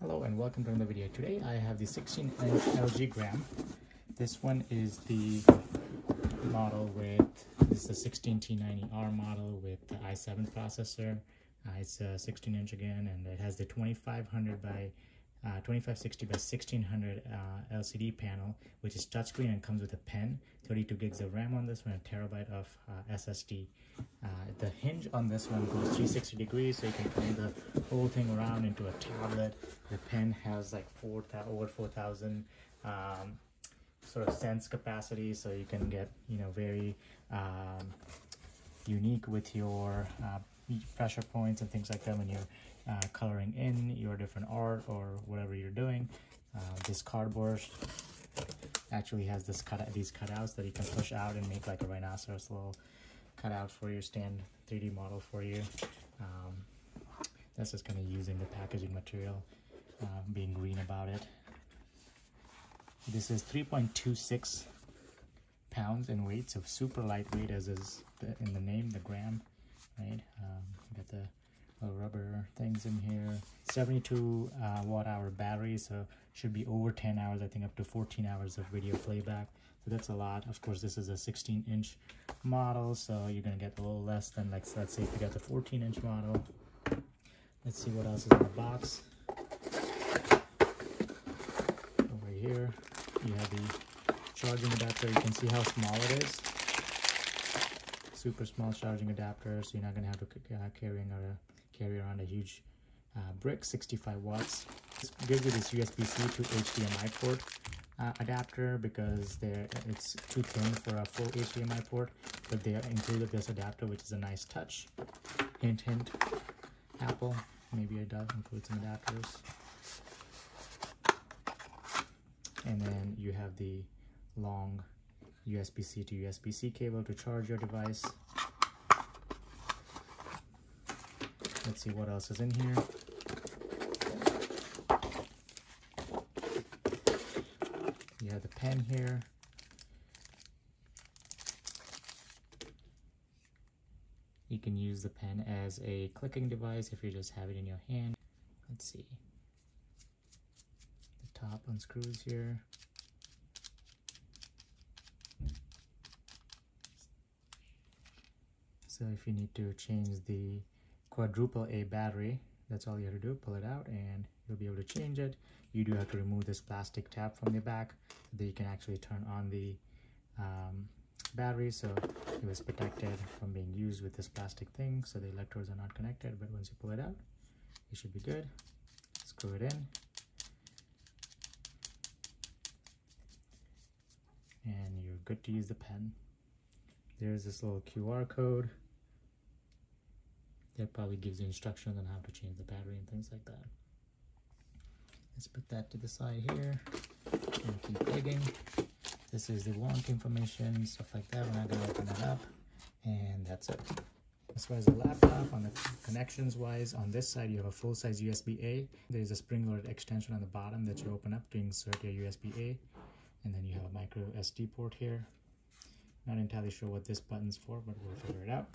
Hello and welcome to another video. Today I have the 16-inch LG Gram. This one is the model with, this is a 16T90R model with the i7 processor. It's a 16-inch again, and it has the 2560 by 1600 LCD panel, which is touchscreen and comes with a pen. 32 gigs of RAM on this one, a terabyte of SSD. The hinge on this one goes 360 degrees, so you can turn the whole thing around into a tablet. The pen has like over 4,000 sort of sense capacity, so you can get, you know, very unique with your pressure points and things like that when you're coloring in your different art or whatever you're doing. This cardboard actually has these cutouts that you can push out and make like a rhinoceros little cutout for your stand 3D model for you. That's just kind of using the packaging material, being green about it. This is 3.26 pounds in weight, so super lightweight, as is in the name, the gram, right? Got the little rubber things in here. 72 watt-hour battery, so should be over 10 hours, I think up to 14 hours of video playback. So that's a lot. Of course, this is a 16-inch model, so you're gonna get a little less than, like, let's say if you got the 14-inch model. Let's see what else is in the box. Over here, you have the charging adapter. You can see how small it is. Super small charging adapter, so you're not gonna have to carry around a huge brick. 65 watts. This gives you this USB-C to HDMI port adapter, because it's too thin for a full HDMI port, but they included this adapter, which is a nice touch. Hint, hint, Apple. Maybe it does include some adapters. And then you have the long USB-C to USB-C cable to charge your device. Let's see what else is in here. You have the pen here. You can use the pen as a clicking device if you just have it in your hand. Let's see. The top unscrews here. So if you need to change the quadruple A battery, that's all you have to do. Pull it out and you'll be able to change it. You do have to remove this plastic tab from the back so that you can actually turn on the battery, so it was protected from being used with this plastic thing, so the electrodes are not connected. But once you pull it out, it should be good. Screw it in, and you're good to use the pen. There's this little QR code that probably gives you instructions on how to change the battery and things like that. Let's put that to the side here and keep digging. This is the warranty information, stuff like that. We're not going to open it up, and that's it. As far as the laptop, on the connections wise, on this side you have a full-size USB-A. There's a spring-loaded extension on the bottom that you open up to insert your USB-A, and then you have a micro SD port here. Not entirely sure what this button's for, but we'll figure it out.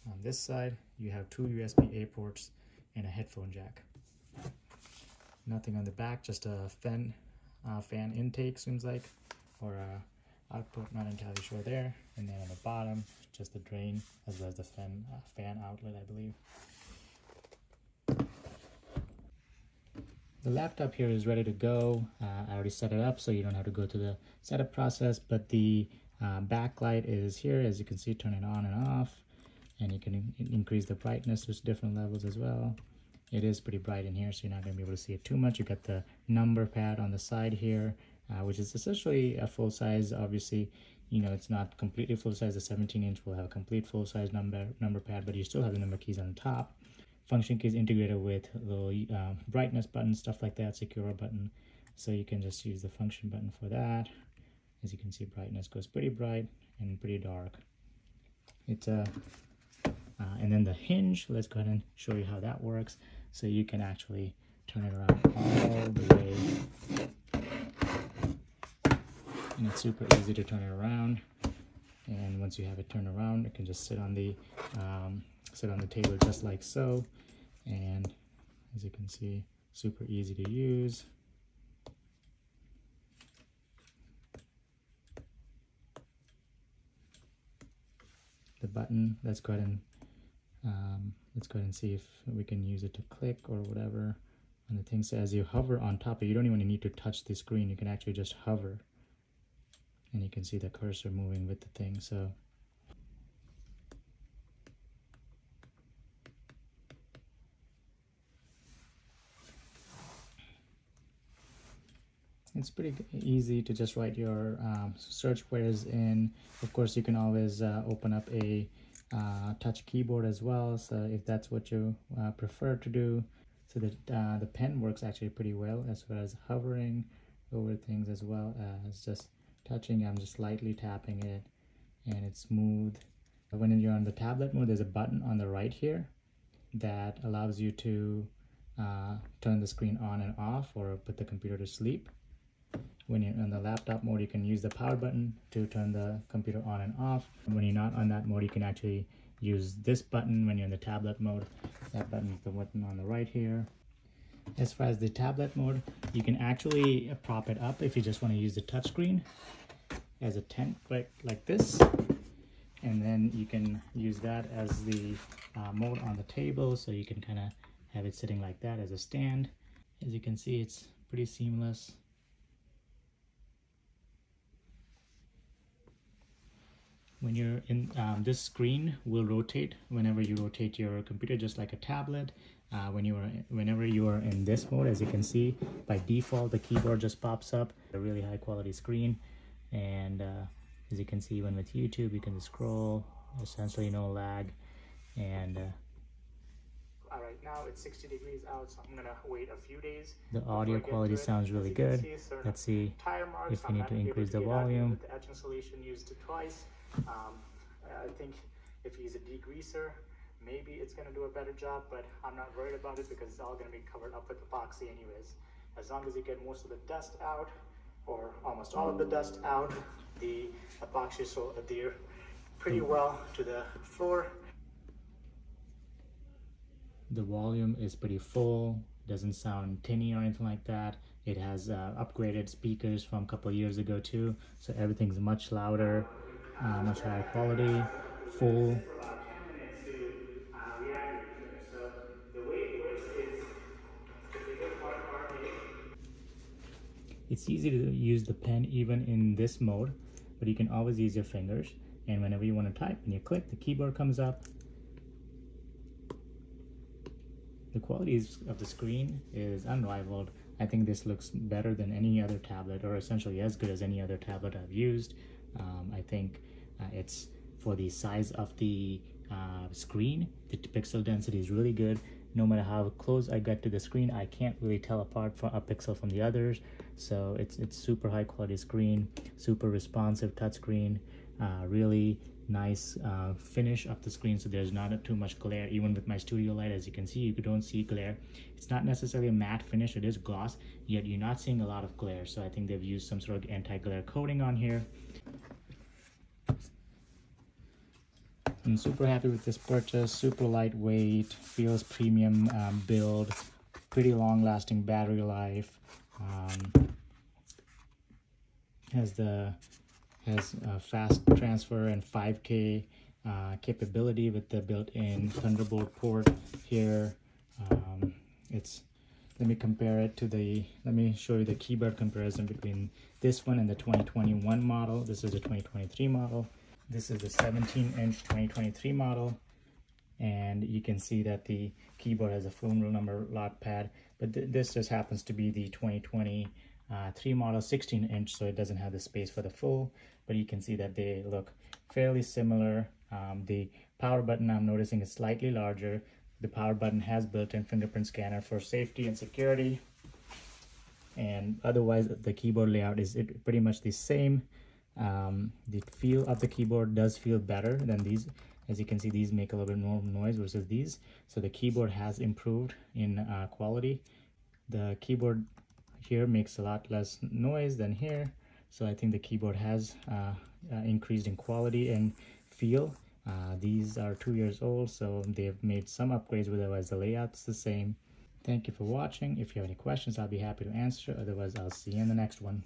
On this side, you have two USB-A ports and a headphone jack. Nothing on the back, just a fan intake, seems like, or output, not entirely sure there. And then on the bottom, just the drain, as well as the fan outlet, I believe. The laptop here is ready to go. I already set it up, so you don't have to go through the setup process, but the backlight is here. As you can see, turn it on and off, and you can increase the brightness to different levels as well. It is pretty bright in here, so you're not going to be able to see it too much. You got the number pad on the side here, which is essentially a full size. Obviously, you know, it's not completely full size. The 17-inch will have a complete full size number pad, but you still have the number keys on top. Function keys integrated with the brightness button, stuff like that, secure button. So you can just use the function button for that. As you can see, brightness goes pretty bright and pretty dark. It's and then the hinge, let's go ahead and show you how that works. So you can actually turn it around all the way. And it's super easy to turn it around. And once you have it turned around, it can just sit on the table just like so. And As you can see, super easy to use. The button, let's go ahead and see if we can use it to click or whatever on the thing. So as you hover on top, you don't even need to touch the screen. You can actually just hover, and you can see the cursor moving with the thing. So it's pretty easy to just write your search queries in. Of course, you can always open up a touch keyboard as well, so if that's what you prefer to do. So the pen works actually pretty well as far as hovering over things, as well as just touching. I'm just lightly tapping it and it's smooth. When you're on the tablet mode, there's a button on the right here that allows you to turn the screen on and off or put the computer to sleep. When you're on the laptop mode, you can use the power button to turn the computer on and off. And when you're not on that mode, you can actually use this button when you're in the tablet mode. That button is the button on the right here. As far as the tablet mode, you can actually prop it up if you just want to use the touchscreen as a tent, like this. And then you can use that as the mode on the table, so you can kind of have it sitting like that as a stand. As you can see, it's pretty seamless. When you're in, this screen will rotate whenever you rotate your computer, just like a tablet. Whenever you are in this mode, as you can see, by default, the keyboard just pops up. A really high quality screen. And as you can see, even with YouTube, you can scroll, essentially no lag. And all right, now it's 60 degrees out, so I'm gonna wait a few days. The audio quality sounds really good. Let's see if we need to increase the volume. The etching solution used twice. I think if you use a degreaser, maybe it's going to do a better job, but I'm not worried about it because it's all going to be covered up with epoxy anyways. As long as you get most of the dust out, or almost all of the dust out, the epoxy will adhere pretty well to the floor. The volume is pretty full, doesn't sound tinny or anything like that. It has upgraded speakers from a couple of years ago too, so everything's much louder. Much higher quality, full. It's easy to use the pen even in this mode, but you can always use your fingers, and whenever you want to type and you click, the keyboard comes up. The quality of the screen is unrivaled. I think this looks better than any other tablet, or essentially as good as any other tablet I've used. I think it's, for the size of the screen, the pixel density is really good. No matter how close I get to the screen, I can't really tell apart from a pixel from the others. So it's super high quality screen, super responsive touchscreen, really nice finish of the screen, so there's not too much glare. Even with my studio light, as you can see, you don't see glare. It's not necessarily a matte finish, it is gloss, yet you're not seeing a lot of glare. So I think they've used some sort of anti-glare coating on here. I'm super happy with this purchase. Super lightweight, feels premium build, pretty long lasting battery life. Has fast transfer and 5K capability with the built-in Thunderbolt port here. Let me compare it to let me show you the keyboard comparison between this one and the 2021 model. This is the 2023 model. This is the 17-inch 2023 model, and you can see that the keyboard has a full number lock pad, but this just happens to be the 2023 model 16-inch, so it doesn't have the space for the full, but you can see that they look fairly similar. The power button, I'm noticing, is slightly larger. The power button has built-in fingerprint scanner for safety and security, and otherwise the keyboard layout is pretty much the same. The feel of the keyboard does feel better than these. As you can see, these make a little bit more noise versus these, so the keyboard has improved in quality. The keyboard here makes a lot less noise than here, so I think the keyboard has increased in quality and feel. These are 2 years old, so they've made some upgrades, but otherwise the layout's the same. Thank you for watching. If you have any questions, I'll be happy to answer. Otherwise, I'll see you in the next one.